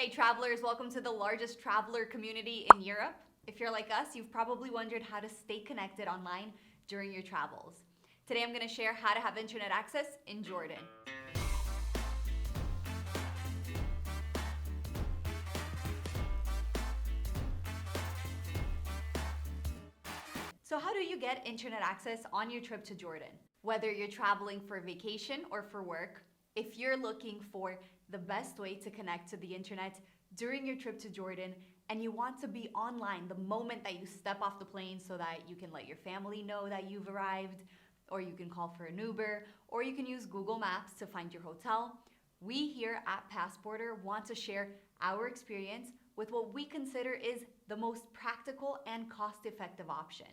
Hey travelers, welcome to the largest traveler community in Europe. If you're like us, you've probably wondered how to stay connected online during your travels. Today I'm going to share how to have internet access in Jordan. So how do you get internet access on your trip to Jordan? Whether you're traveling for vacation or for work, if you're looking for the best way to connect to the internet during your trip to Jordan and you want to be online the moment that you step off the plane so that you can let your family know that you've arrived, or you can call for an Uber, or you can use Google Maps to find your hotel, we here at Passporter want to share our experience with what we consider is the most practical and cost-effective option.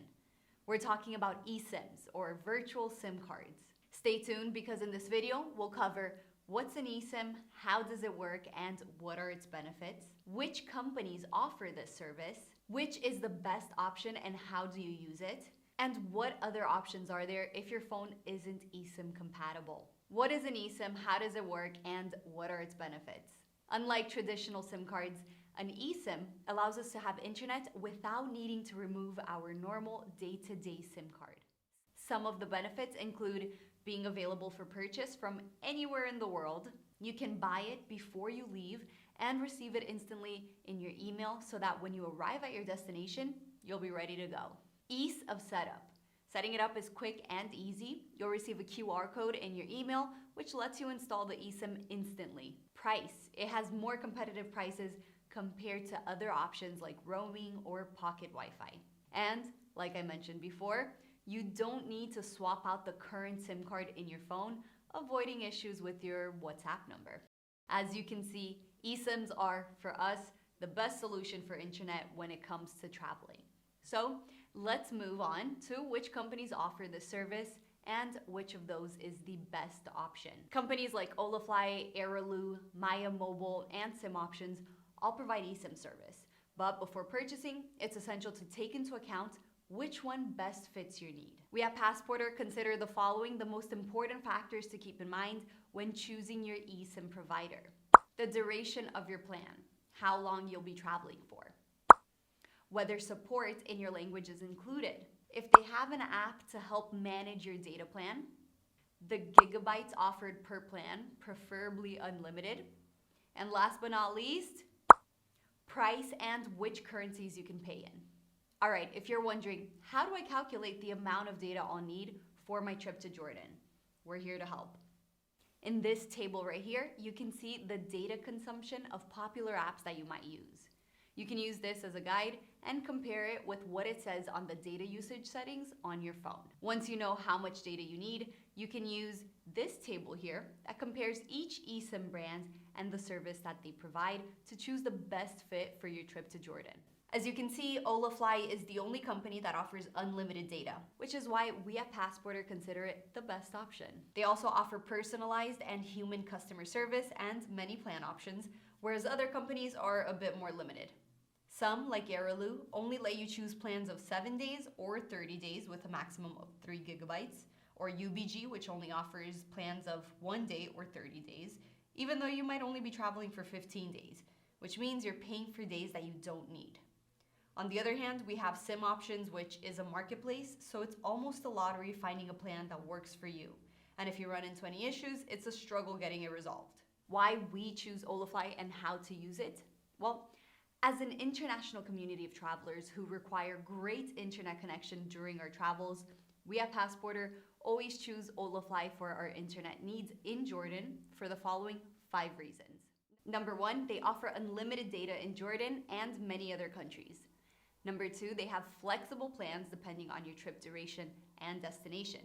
We're talking about eSIMs, or virtual SIM cards. Stay tuned because in this video, we'll cover what's an eSIM, how does it work, and what are its benefits, which companies offer this service, which is the best option and how do you use it, and what other options are there if your phone isn't eSIM compatible. What is an eSIM, how does it work, and what are its benefits? Unlike traditional SIM cards, an eSIM allows us to have internet without needing to remove our normal day-to-day SIM card. Some of the benefits include being available for purchase from anywhere in the world. You can buy it before you leave and receive it instantly in your email so that when you arrive at your destination, you'll be ready to go. Ease of setup. Setting it up is quick and easy. You'll receive a QR code in your email, which lets you install the eSIM instantly. Price. It has more competitive prices compared to other options like roaming or pocket Wi-Fi. And like I mentioned before, you don't need to swap out the current SIM card in your phone, avoiding issues with your WhatsApp number. As you can see, eSIMs are, for us, the best solution for internet when it comes to traveling. So let's move on to which companies offer this service and which of those is the best option. Companies like Holafly, Airalo, Maya Mobile, and Simoptions all provide eSIM service. But before purchasing, it's essential to take into account which one best fits your need. We at Passporter consider the following the most important factors to keep in mind when choosing your eSIM provider. The duration of your plan, how long you'll be traveling for. Whether support in your language is included. If they have an app to help manage your data plan. The gigabytes offered per plan, preferably unlimited. And last but not least, price and which currencies you can pay in. All right, if you're wondering, how do I calculate the amount of data I'll need for my trip to Jordan? We're here to help. In this table right here, you can see the data consumption of popular apps that you might use. You can use this as a guide and compare it with what it says on the data usage settings on your phone. Once you know how much data you need, you can use this table here that compares each eSIM brand and the service that they provide to choose the best fit for your trip to Jordan. As you can see, Holafly is the only company that offers unlimited data, which is why we at Passporter consider it the best option. They also offer personalized and human customer service and many plan options, whereas other companies are a bit more limited. Some, like Airalo, only let you choose plans of 7 days or 30 days with a maximum of 3 gigabytes, or UBG, which only offers plans of 1 day or 30 days, even though you might only be traveling for 15 days, which means you're paying for days that you don't need. On the other hand, we have Simoptions, which is a marketplace, so it's almost a lottery finding a plan that works for you. And if you run into any issues, it's a struggle getting it resolved. Why we choose Holafly and how to use it? Well, as an international community of travelers who require great internet connection during our travels, we at Passporter always choose Holafly for our internet needs in Jordan for the following 5 reasons. Number 1, they offer unlimited data in Jordan and many other countries. Number 2, they have flexible plans depending on your trip duration and destination.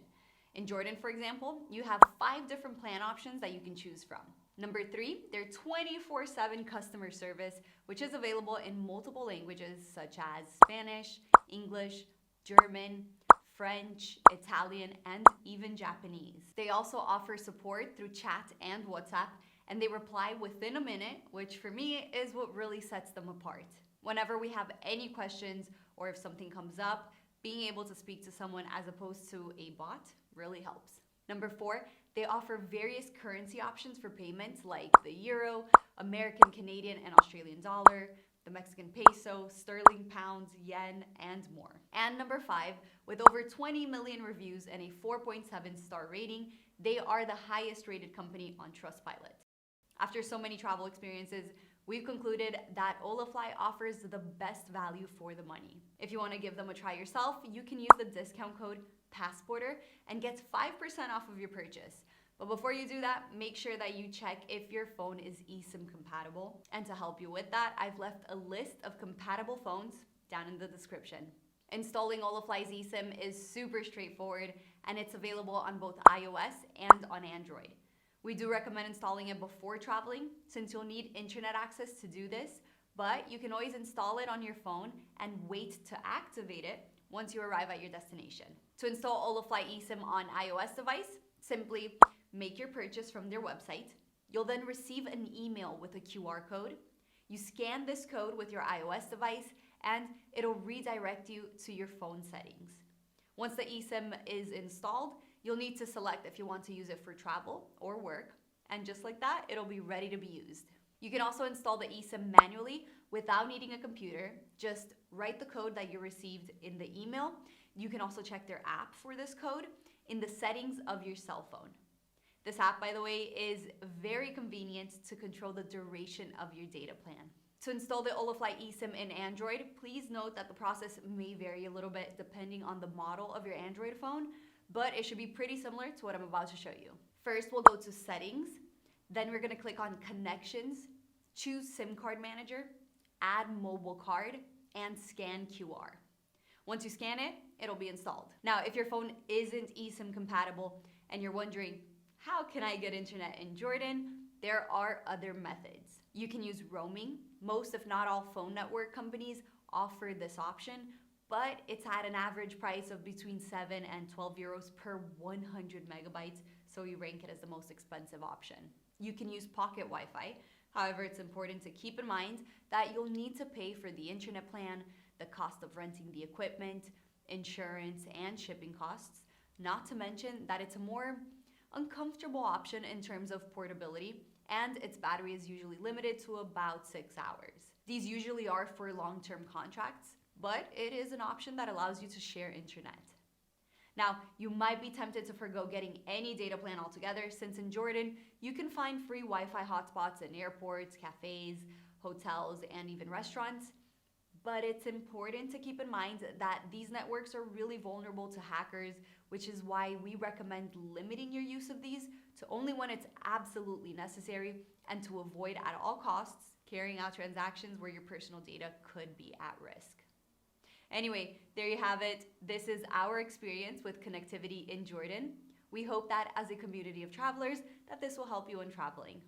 In Jordan, for example, you have 5 different plan options that you can choose from. Number 3, their 24/7 customer service, which is available in multiple languages such as Spanish, English, German, French, Italian, and even Japanese. They also offer support through chat and WhatsApp, and they reply within a minute, which for me is what really sets them apart. Whenever we have any questions or if something comes up, being able to speak to someone as opposed to a bot really helps. Number 4, They offer various currency options for payments like the euro, American, Canadian, and Australian dollar, the Mexican peso, sterling, pounds, yen, and more. And number 5, with over 20 million reviews and a 4.7 star rating, they are the highest rated company on Trustpilot. After so many travel experiences, we've concluded that Holafly offers the best value for the money. If you want to give them a try yourself, you can use the discount code PASSPORTER and get 5% off of your purchase. But before you do that, make sure that you check if your phone is eSIM compatible. And to help you with that, I've left a list of compatible phones down in the description. Installing Holafly's eSIM is super straightforward, and it's available on both iOS and on Android. We do recommend installing it before traveling, since you'll need internet access to do this, but you can always install it on your phone and wait to activate it once you arrive at your destination. To install Holafly eSIM on iOS device, simply make your purchase from their website. You'll then receive an email with a QR code. You scan this code with your iOS device and it'll redirect you to your phone settings. Once the eSIM is installed, you'll need to select if you want to use it for travel or work, and just like that, it'll be ready to be used. You can also install the eSIM manually without needing a computer. Just write the code that you received in the email. You can also check their app for this code in the settings of your cell phone. This app, by the way, is very convenient to control the duration of your data plan. To install the Holafly eSIM in Android, please note that the process may vary a little bit depending on the model of your Android phone, but it should be pretty similar to what I'm about to show you. First, we'll go to Settings. Then we're gonna click on Connections, choose SIM card manager, add mobile card, and scan QR. Once you scan it, it'll be installed. Now, if your phone isn't eSIM compatible and you're wondering, how can I get internet in Jordan? There are other methods. You can use roaming. Most, if not all, phone network companies offer this option, but it's at an average price of between 7 and 12 euros per 100 megabytes, so we rank it as the most expensive option. You can use pocket Wi-Fi. However, it's important to keep in mind that you'll need to pay for the internet plan, the cost of renting the equipment, insurance, and shipping costs, not to mention that it's a more uncomfortable option in terms of portability, and its battery is usually limited to about 6 hours. These usually are for long-term contracts, but it is an option that allows you to share internet. Now, you might be tempted to forgo getting any data plan altogether, since in Jordan, you can find free Wi-Fi hotspots in airports, cafes, hotels, and even restaurants. But it's important to keep in mind that these networks are really vulnerable to hackers, which is why we recommend limiting your use of these to only when it's absolutely necessary, and to avoid at all costs carrying out transactions where your personal data could be at risk. Anyway, there you have it. This is our experience with connectivity in Jordan. We hope that as a community of travelers, that this will help you in traveling.